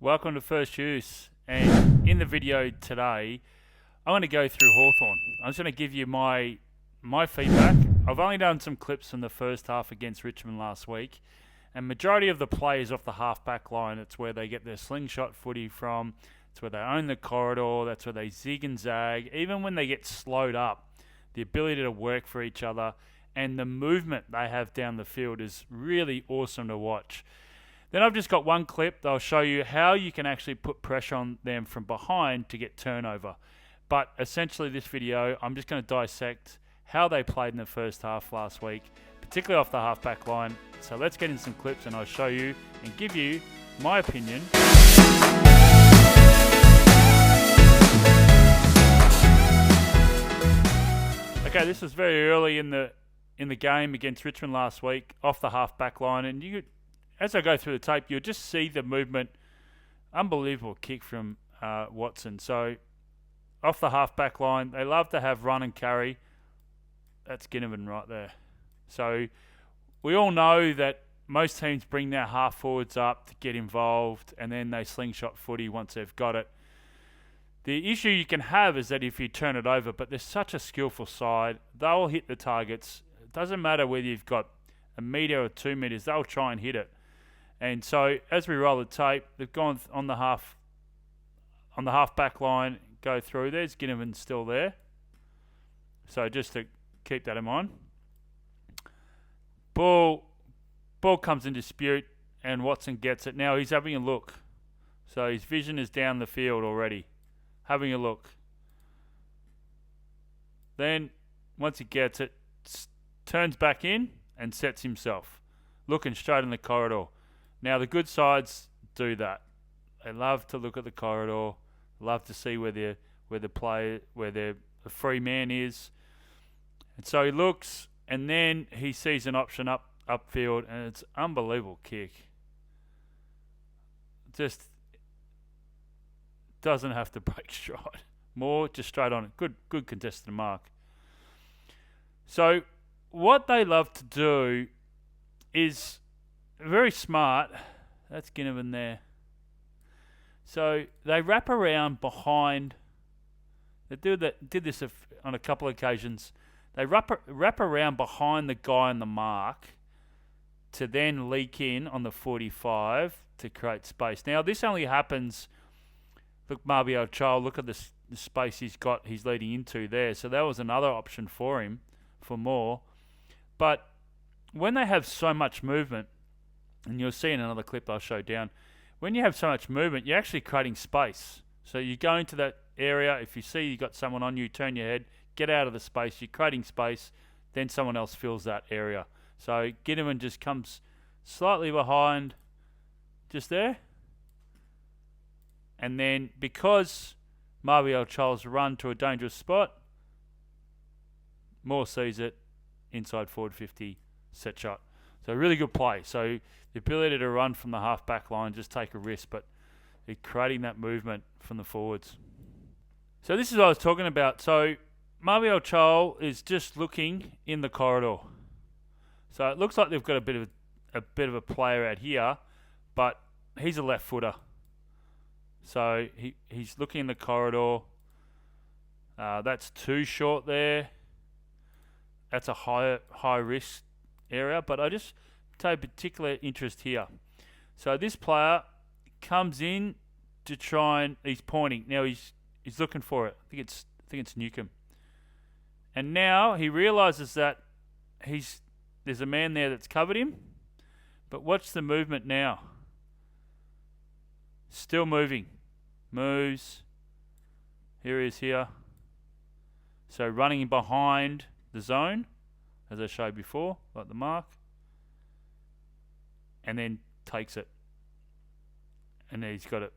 Welcome to First Use, and in the video today I'm going to go through Hawthorn. I'm just going to give you my feedback. I've only done some clips from the first half against Richmond last week, and majority of the players off the half-back line, it's where they get their slingshot footy from, it's where they own the corridor, that's where they zig and zag. Even when they get slowed up, the ability to work for each other and the movement they have down the field is really awesome to watch. Then I've just got one clip that I'll show you how you can actually put pressure on them from behind to get turnover. But essentially this video, I'm just going to dissect how they played in the first half last week, particularly off the half-back line. So let's get in some clips and I'll show you and give you my opinion. Okay, this was very early in the game against Richmond last week off the half-back line, and as I go through the tape, you'll just see the movement. Unbelievable kick from Watson. So off the half-back line, they love to have run and carry. That's Ginnivan right there. So we all know that most teams bring their half forwards up to get involved, and then they slingshot footy once they've got it. The issue you can have is that if you turn it over, but they're such a skillful side, they'll hit the targets. It doesn't matter whether you've got a metre or 2 metres, they'll try and hit it. And so as we roll the tape, they've gone on the half-back line, go through. There's Ginnivan still there. So just to keep that in mind. Ball comes in dispute, and Watson gets it. Now he's having a look. So his vision is down the field already. Having a look. Then, once he gets it, turns back in and sets himself, looking straight in the corridor. Now, the good sides do that. They love to look at the corridor, love to see where the free man is. And so he looks, and then he sees an option upfield, and it's an unbelievable kick. Just doesn't have to break stride. More just straight on it. Good contested mark. So what they love to do is very smart. That's Ginnivan there. So they wrap around behind. They did this on a couple of occasions. They wrap around behind the guy on the mark to then leak in on the 45 to create space. Now this only happens. Look, Marbiel Child, look at the space he's leading into there. So that was another option for him for more. But when they have so much movement, and you'll see in another clip I'll show down, when you have so much movement, you're actually creating space. So you go into that area, if you see you've got someone on you, turn your head, get out of the space, you're creating space, then someone else fills that area. So Ginnivan just comes slightly behind, just there. And then because Marbiel Child's run to a dangerous spot, Moore sees it, inside forward 50, set shot. So really good play. So the ability to run from the half-back line, just take a risk, but they're creating that movement from the forwards. So this is what I was talking about. So Marbiel Child is just looking in the corridor. So it looks like they've got a bit of a player out here, but he's a left footer. So he's looking in the corridor. That's too short there. That's a high risk area, but I just take particular interest here. So this player comes in to try and he's pointing. Now he's looking for it. I think it's Newcomb. And now he realizes that there's a man there that's covered him. But watch the movement now. Still moving. Moves. Here he is here. So running behind the zone, as I showed before, like the mark. And then takes it. And then he's got it.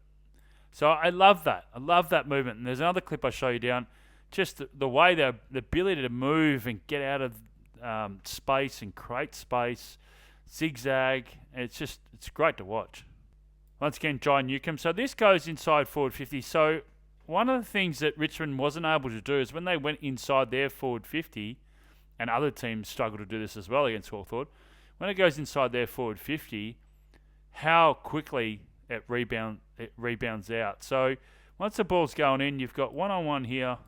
So I love that. I love that movement. And there's another clip I show you down. Just the way the ability to move and get out of space and create space, zigzag. It's great to watch. Once again, Jai Newcomb. So this goes inside forward 50. So one of the things that Richmond wasn't able to do is when they went inside their forward 50, and other teams struggle to do this as well against Hawthorn, when it goes inside their forward 50, how quickly it rebounds out. So once the ball's going in, you've got one-on-one here,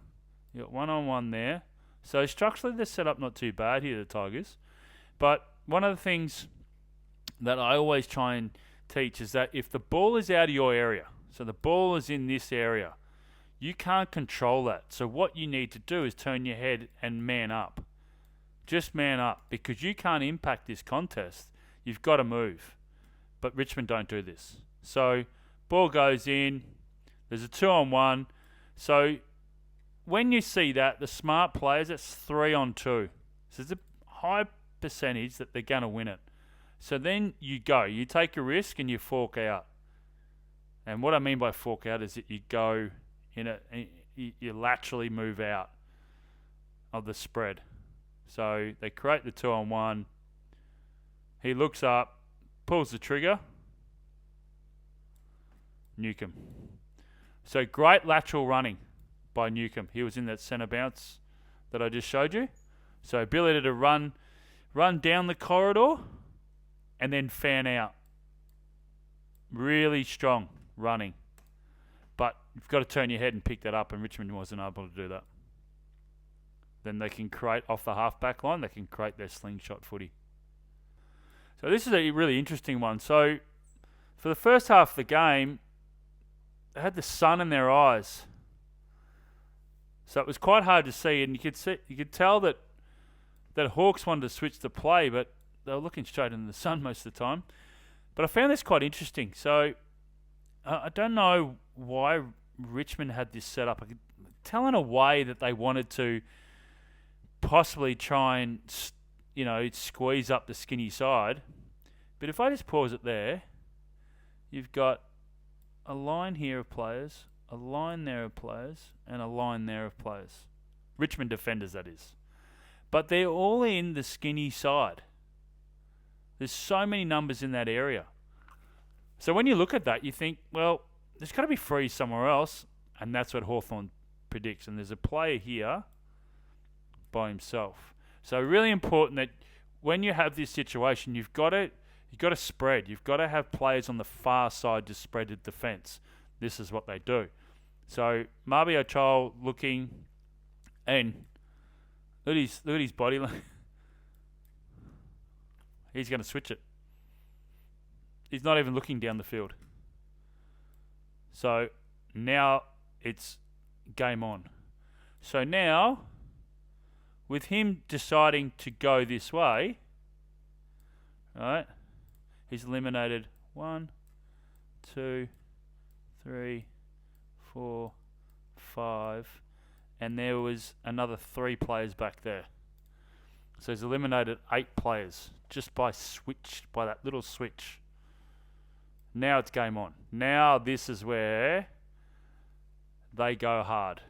you've got one-on-one there. So structurally, they're set up not too bad here, the Tigers. But one of the things that I always try and teach is that if the ball is out of your area, so the ball is in this area, you can't control that. So what you need to do is turn your head and man up. Just man up, because you can't impact this contest. You've got to move. But Richmond don't do this. So ball goes in. There's a 2-on-1. So when you see that, the smart players, it's 3-on-2. So there's a high percentage that they're going to win it. So then you go. You take a risk and you fork out. And what I mean by fork out is that you go you laterally move out of the spread. So they create the 2-on-1. He looks up, pulls the trigger. Newcomb. So great lateral running by Newcomb. He was in that centre bounce that I just showed you. So ability to run down the corridor and then fan out. Really strong running. But you've got to turn your head and pick that up, and Richmond wasn't able to do that. Then they can create off the halfback line, they can create their slingshot footy. So this is a really interesting one. So for the first half of the game, they had the sun in their eyes. So it was quite hard to see, and you could tell that Hawks wanted to switch the play, but they were looking straight into the sun most of the time. But I found this quite interesting. So I don't know why Richmond had this set up. I could tell in a way that they wanted to possibly try and, squeeze up the skinny side. But if I just pause it there, you've got a line here of players, a line there of players, and a line there of players. Richmond defenders, that is. But they're all in the skinny side. There's so many numbers in that area. So when you look at that, you think, well, there's got to be freeze somewhere else, and that's what Hawthorn predicts. And there's a player here by himself. So really important that when you have this situation, you've got to spread. You've got to have players on the far side to spread the defence. This is what they do. So Mabior Chol looking, and look at his body. He's going to switch it. He's not even looking down the field. So now it's game on. So now, with him deciding to go this way, right, he's eliminated 1, 2, 3, 4, 5, and there was another 3 players back there. So he's eliminated 8 players just by that little switch. Now it's game on. Now this is where they go hard.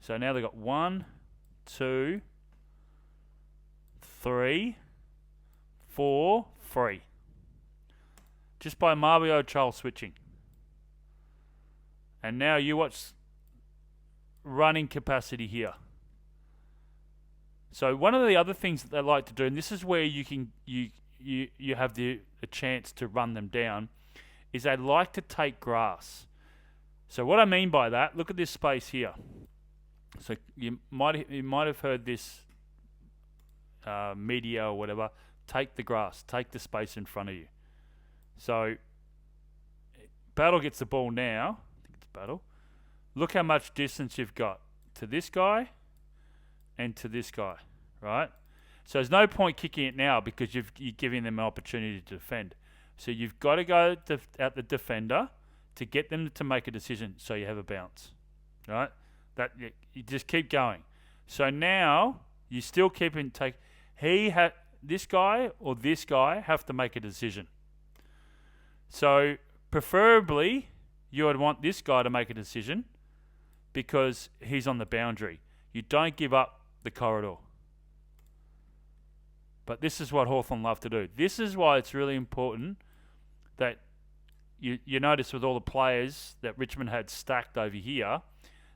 So now they've got 1, 2, 3, 4, free. Just by Mabior Chol switching. And now you watch running capacity here. So one of the other things that they like to do, and this is where you have the chance to run them down, is they like to take grass. So what I mean by that, look at this space here. So you might have heard this media or whatever. Take the grass, take the space in front of you. So Battle gets the ball now. I think it's Battle. Look how much distance you've got to this guy and to this guy, right? So there's no point kicking it now because you're giving them an opportunity to defend. So you've got to go at the defender to get them to make a decision so you have a bounce, right? That you just keep going. So now you still keep in take. This guy or this guy have to make a decision. So preferably you would want this guy to make a decision because he's on the boundary. You don't give up the corridor. But this is what Hawthorn love to do. This is why it's really important that you notice with all the players that Richmond had stacked over here,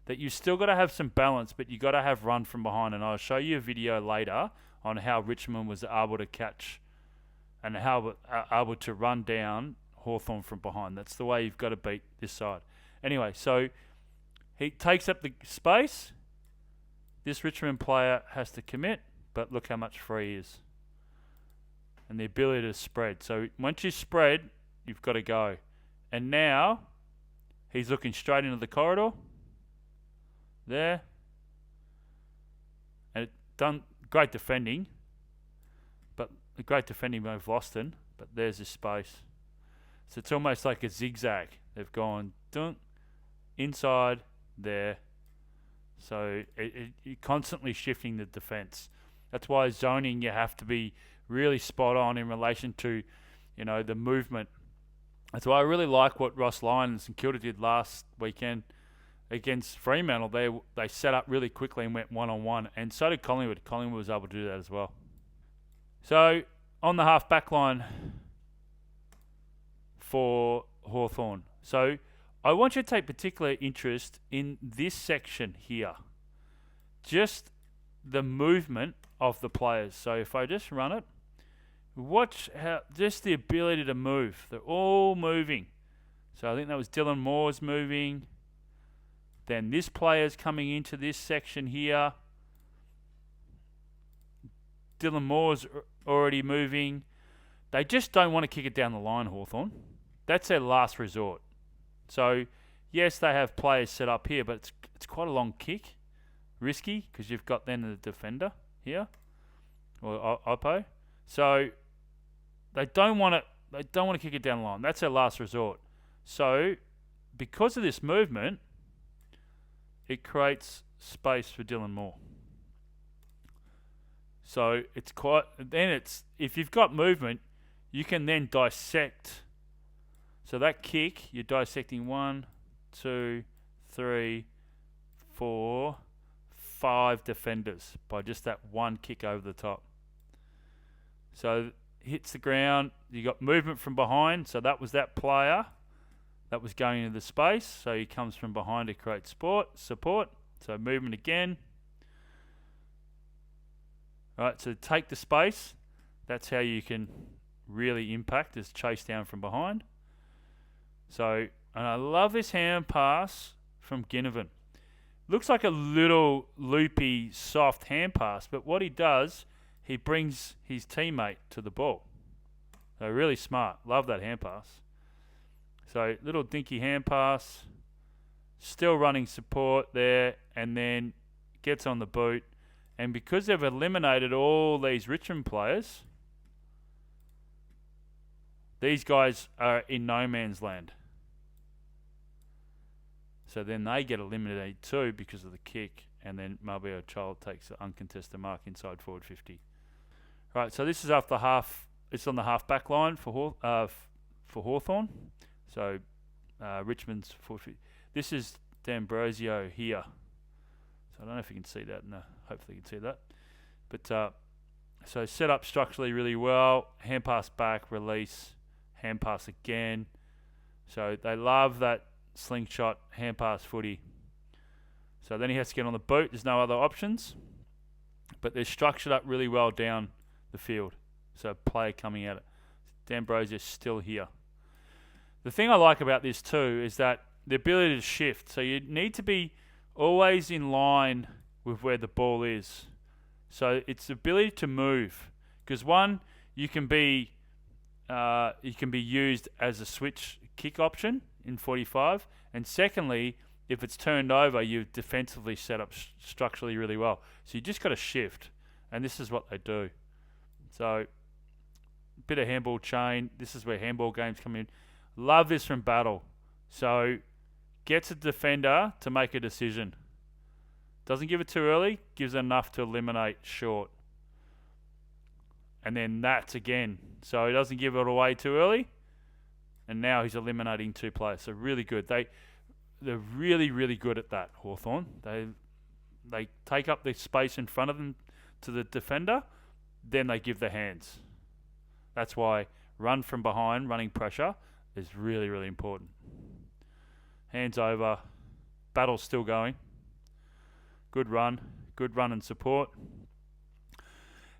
that you still got to have some balance, but you got to have run from behind. And I'll show you a video later on how Richmond was able to catch and how able to run down Hawthorn from behind. That's the way you've got to beat this side. Anyway, so he takes up the space. This Richmond player has to commit, but look how much free he is. And the ability to spread. So once you spread, you've got to go. And now he's looking straight into the corridor. There. And it done great defending. But the great defending by Voston. But there's his space. So it's almost like a zigzag. They've gone dunk, inside, there. So you're constantly shifting the defence. That's why zoning, you have to be really spot on in relation to, the movement. That's why I really like what Ross Lyon and St Kilda did last weekend against Fremantle. They set up really quickly and went one-on-one, and so did Collingwood. Collingwood was able to do that as well. So on the half-back line for Hawthorn. So I want you to take particular interest in this section here. Just the movement of the players. So if I just run it, watch how just the ability to move. They're all moving. So I think that was Dylan Moore's moving. Then this player's coming into this section here. Dylan Moore's already moving. They just don't want to kick it down the line, Hawthorn. That's their last resort. So, yes, they have players set up here, but it's quite a long kick. Risky, because you've got then the defender here, or Oppo. So, they don't want to kick it down the line. That's their last resort. So, because of this movement, it creates space for Dylan Moore. So, if you've got movement, you can then dissect. So that kick, you're dissecting 1, 2, 3, 4, 5 defenders by just that one kick over the top. So hits the ground. You got movement from behind. So that was that player that was going into the space. So he comes from behind to create support. So movement again. All right. So take the space. That's how you can really impact, is chase down from behind. So, and I love this hand pass from Ginnivan. Looks like a little loopy, soft hand pass, but what he does, he brings his teammate to the ball. So really smart. Love that hand pass. So little dinky hand pass. Still running support there, and then gets on the boot. And because they've eliminated all these Richmond players, these guys are in no man's land. So then they get eliminated too because of the kick, and then Marbella Child takes the uncontested mark inside forward 50. Right, so this is after half. It's on the half back line for Hawthorn. So Richmond's forward 50. This is D'Ambrosio here. So I don't know if you can see that. No, hopefully you can see that. But so set up structurally really well. Hand pass back, release, hand pass again. So they love that slingshot, hand pass footy. So then he has to get on the boot. There's no other options. But they're structured up really well down the field. So player coming at it. D'Ambrosio still here. The thing I like about this too is that the ability to shift. So you need to be always in line with where the ball is. So it's the ability to move. Because one, you can be used as a switch kick option in 45, and secondly, if it's turned over, you've defensively set up structurally really well. So you just got to shift, and this is what they do. So a bit of handball chain. This is where handball games come in. Love this from Battle. So gets a defender to make a decision. Doesn't give it too early, gives enough to eliminate short. And then that's again. So he doesn't give it away too early. And now he's eliminating 2 players. So really good. They're really, really good at that, Hawthorn. They take up the space in front of them to the defender, then they give the hands. That's why run from behind, running pressure, is really, really important. Hands over. Battle's still going. Good run and support.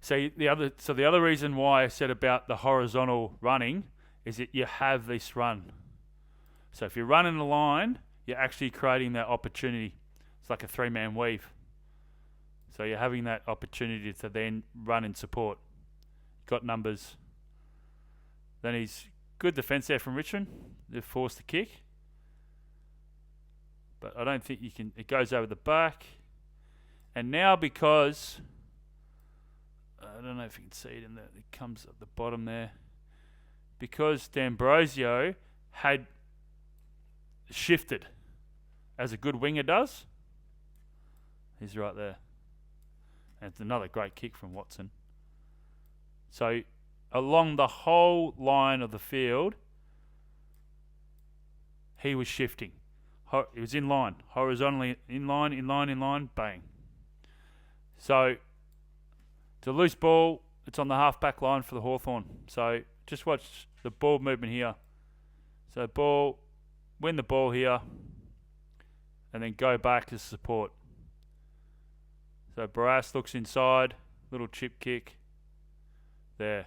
So the other reason why I said about the horizontal running is that you have this run. So if you're running the line, you're actually creating that opportunity. It's like a 3-man weave. So you're having that opportunity to then run in support. Got numbers. Then he's good defence there from Richmond. They've forced the kick. But I don't think you can. It goes over the back. And now because, I don't know if you can see it in there. It comes at the bottom there. Because D'Ambrosio had shifted, as a good winger does. He's right there. And it's another great kick from Watson. So along the whole line of the field, he was shifting. He was in line, horizontally in line, bang. So it's a loose ball. It's on the half-back line for the Hawthorn. So just watch the ball movement here. So win the ball here, and then go back as support. So Barras looks inside, little chip kick. There.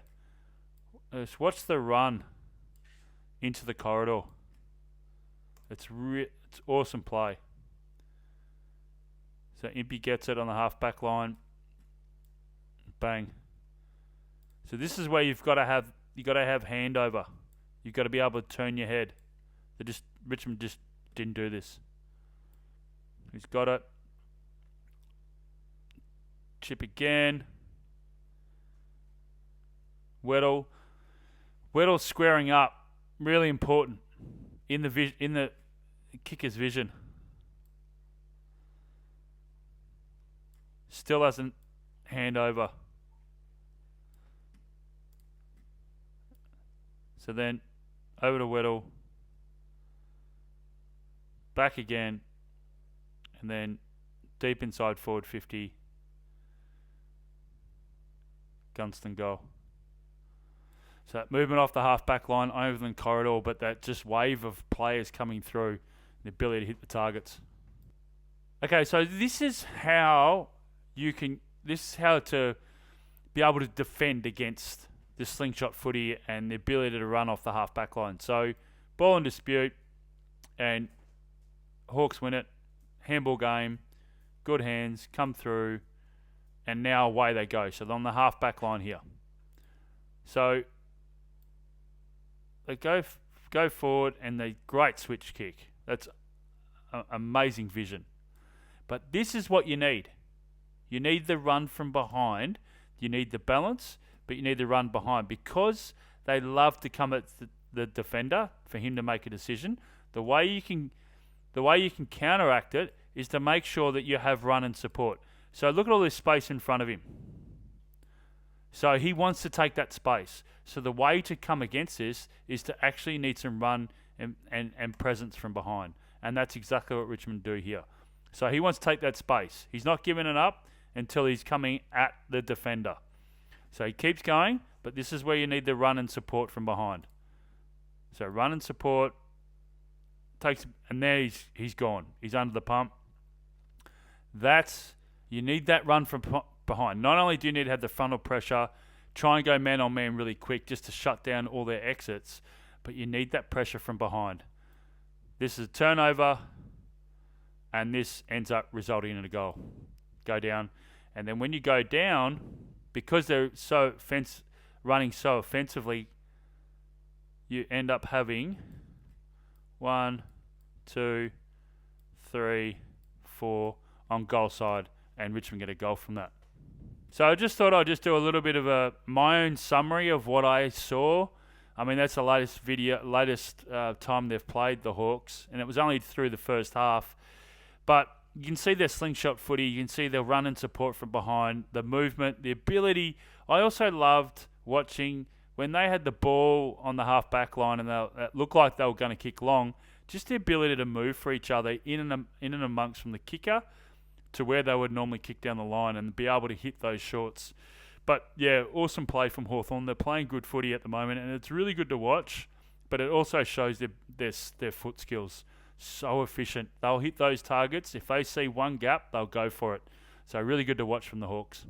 Just watch the run into the corridor. It's awesome play. So Impey gets it on the half-back line. Bang. So this is where you've got to have handover. You've got to be able to turn your head. Richmond just didn't do this. He's got it. Chip again. Weddle squaring up, really important in the kicker's vision. Still hasn't hand over. So then over to Weddle, back again, and then deep inside forward 50. Gunston goal. So that movement off the half-back line, Overland corridor, but that just wave of players coming through, the ability to hit the targets. Okay, so this is how to be able to defend against the slingshot footy and the ability to run off the half-back line. So ball in dispute, and Hawks win it. Handball game, good hands, come through, and now away they go. So they're on the half-back line here. So they go forward, and the great switch kick. That's amazing vision. But this is what you need. You need the run from behind. You need the balance, but you need the run behind, because they love to come at the defender for him to make a decision. The way you can counteract it is to make sure that you have run and support. So look at all this space in front of him. So he wants to take that space. So the way to come against this is to actually need some run and presence from behind. And that's exactly what Richmond do here. So he wants to take that space. He's not giving it up until he's coming at the defender. So he keeps going, but this is where you need the run and support from behind. So run and support, and there he's gone. He's under the pump. You need that run from behind. Not only do you need to have the frontal pressure, try and go man on man really quick just to shut down all their exits, but you need that pressure from behind. This is a turnover, and this ends up resulting in a goal. Go down, and then when you go down, because they're running so offensively, you end up having 1, 2, 3, 4 on goal side, and Richmond get a goal from that. So I just thought I'd just do a little bit of my own summary of what I saw. I mean, that's the latest time they've played the Hawks, and it was only through the first half. But you can see their slingshot footy, you can see their run and support from behind, the movement, the ability. I also loved watching when they had the ball on the half-back line and it looked like they were going to kick long, just the ability to move for each other in and amongst from the kicker to where they would normally kick down the line and be able to hit those shorts. But yeah, awesome play from Hawthorn. They're playing good footy at the moment, and it's really good to watch, but it also shows their foot skills. So efficient. They'll hit those targets. If they see one gap, they'll go for it. So really good to watch from the Hawks.